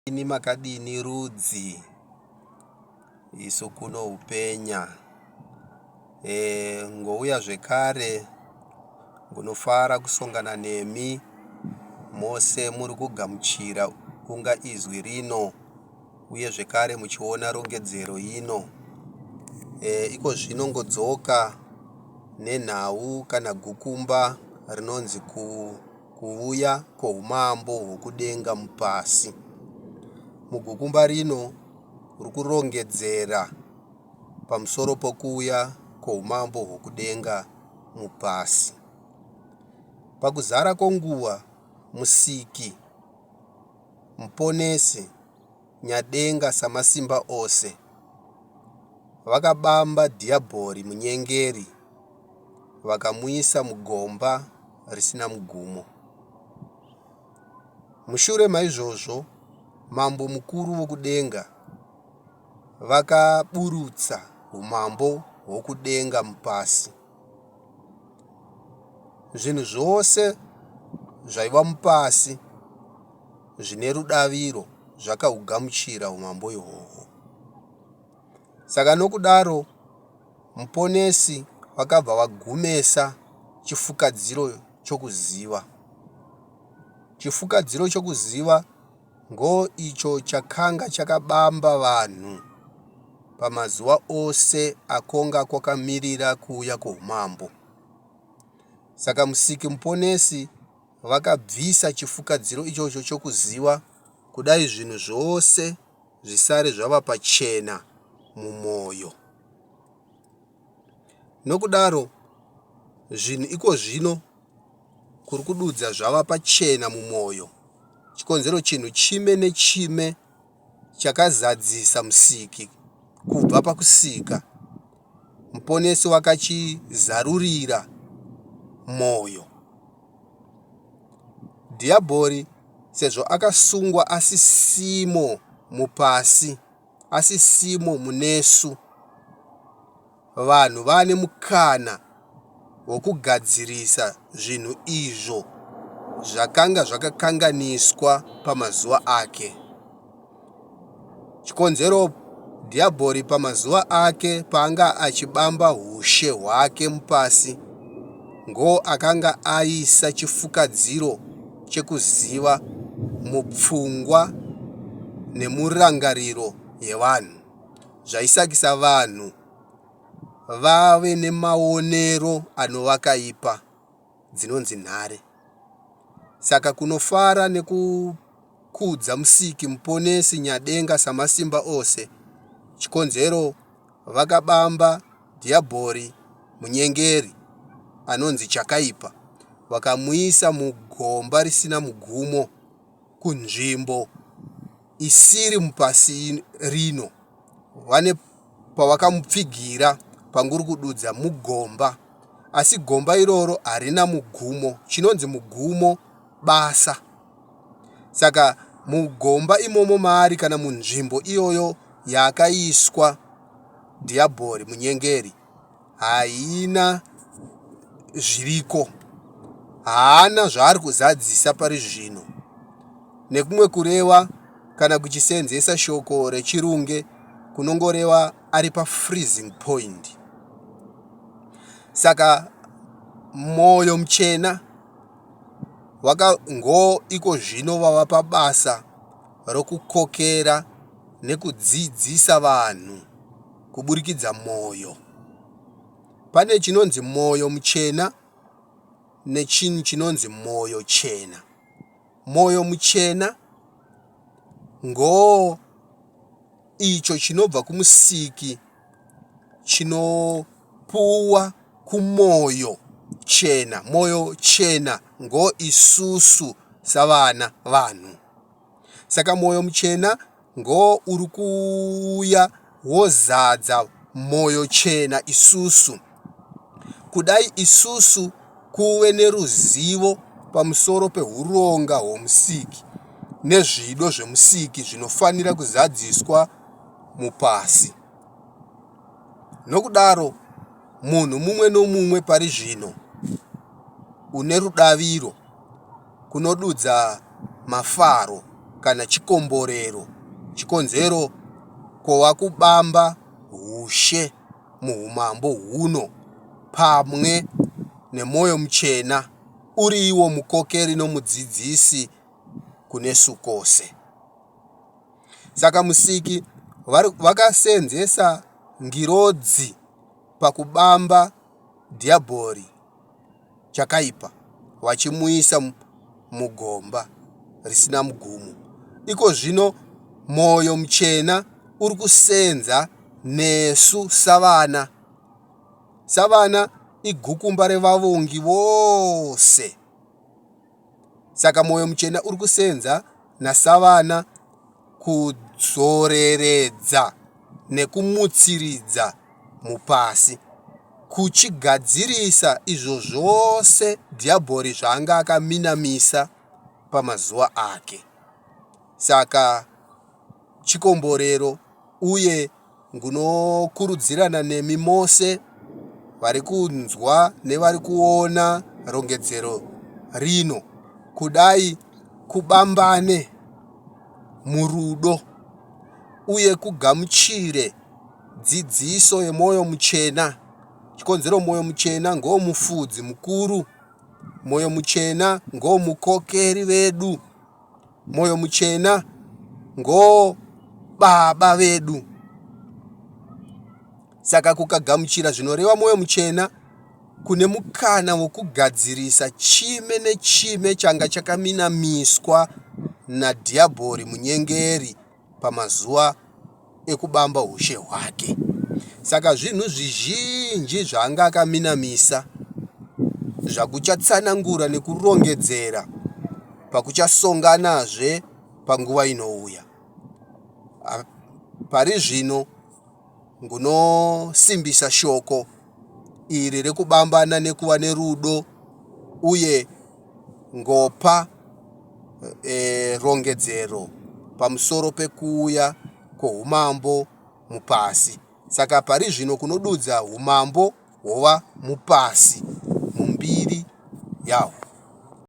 Ini makadini rudzi isu kuno upenya ngouya zvekare ngunofara kusongana nemi mose muri kugamuchira kunga izwi rino uye zvekare muchiona rongedzero ino. Iko zvino ngodzoka nenhau kana gukumba rinonzi kuuya kwoumambo hwokudenga mupasi. Mugukumba rino ruri kurongedzera pamusoro pokuuya kwoumambo hwokudenga mupasi. Pakuzara kwenguva, musiki, muponesi, nyadenga samasimba ose vakabamba dhiabhori munyengeri vakamuisa mugomba risina mugumo. Mushure maizvozvo, mambo mukuru wokudenga vakaburutsa umambo hwokudenga mupasi. Zvinhu zvose zvaiva mupasi zvine rudaviro zvakahugamuchira umambo ihwohwo. Saka nokudaro muponesi vakabva vagumesa chifukadziro chokuziva. Chifukadziro chokuziva ngo icho chakanga chakabamba vanhu pamazuva ose akonga kwakamirira kuuya kwoumambo. Saka musiki muponesi vakabvisa chifukadziro ichocho chokuziva kudai zvinhu zvose zvisare zvava pachena mumwoyo. Nokudaro zvinhu iko zvino kuri kududza zvava pachena mumwoyo, chikonzero chinhu chime nechime chakazadzisa musiki kubva pakusika, muponesi wakachizarurira mwoyo. Dhiabhori sezvo akasungwa asisimo mupasi, asisimo munesu, vanhu vane mukana wokugadzirisa zvinhu izvo zvakanga zvakakanganiswa pamazuva ake. Chikonzero dhiabhori pamazuva ake paanga achibamba ushe hwake mupasi ngo akanga aisa chifukadziro chekuziva mupfungwa nemurangariro yevanhu, zvaisakisa vanhu vave nemaonero anovakaipa dzinonzi nhare. Saka kunofara nekukudza musiki muponesi nyadenga samasimba ose, chikonzero vakabamba dhiabhori munyengeri anonzi chakaipa, vakamuisa mugomba risina mugumo kunzvimbo isiri mupasi rino. Vane pavakamupfigira panguri kududza mugomba, asi gomba iroro harina mugumo, chinonzi mugumo basa. Saka mugomba imomo maari kana munzvimbo iyoyo yakaiswa dhiabhori munyengeri haina zviriko, haana zvaari kuzadzisa pari zvino. Nekumwe kureva kana kuchisenzesa shoko rechirunge kunongoreva ari pafreezing point. Saka mwoyo muchena ngo iko zvino vava pabasa rokukokera nekudzidzisa vanhu kuburikidza mwoyo. Pane chinonzi mwoyo muchena nechinhu chinonzi mwoyo chena. Mwoyo muchena ngo icho chinobva kumusiki chinopuwa kumwoyo chena. Mwoyo chena ngo isusu savana vanhu. Saka mwoyo muchena ngo uri kuuya wozadza mwoyo chena isusu, kudai isusu kuve neruzivo pamusoro pehuronga hwomusiki nezvido zvemusiki zvinofanira kuzadziswa mupasi. Nokudaro munhu mumwe nomumwe pari zvino une rudaviro kunodudza mafaro kana chikomborero, chikonzero kova kubamba ushe muumambo huno, pamwe nemwoyo muchena uri iwo mukokeri nomudzidzisi kunesu kose. Saka musiki vakasenzesa ngirodzi pakubamba dhiabhori chakaipa, vachimuisa mugomba risina mugumo. Iko zvino mwoyo muchena uri kusenza nesu savana. Savana igukumba revavongi vose. Saka mwoyo muchena uri kusenza nasavana kudzoreredza nekumutsiridza mupasi, kuchigadzirisa izvo zvose dhiabhori zvanga akaminamisa pamazuva ake. Saka chikomborero uye ngunokurudzirana nemi mose vari kunzwa nevari kuona rongedzero rino, kudai kubambane murudo uye kugamuchire dzidziso yemwoyo muchena. Chikonzero mwoyo muchena ngoo mufudzi mukuru, mwoyo muchena ngoo mukokeri vedu, mwoyo muchena ngoo baba vedu. Saka kukagamuchira zvinoreva mwoyo muchena kune mukana wokugadzirisa chime nechime changa chakaminamiswa nadhiabhori munyengeri pamazuva ekubamba ushe hwake. Saka zvinhu zvizhinji zvanga akaminamisa zvakuchatsanangura nekurongedzera pakuchasonganazve panguva inouya. Pari zvino ngunosimbisa shoko iri rekubambana nekuva nerudo uye ngopa rongedzero pamusoro pekuuya kwoumambo mupasi. Saka pari zvino kunodudza umambo hwova mupasi mumbiri yahwo.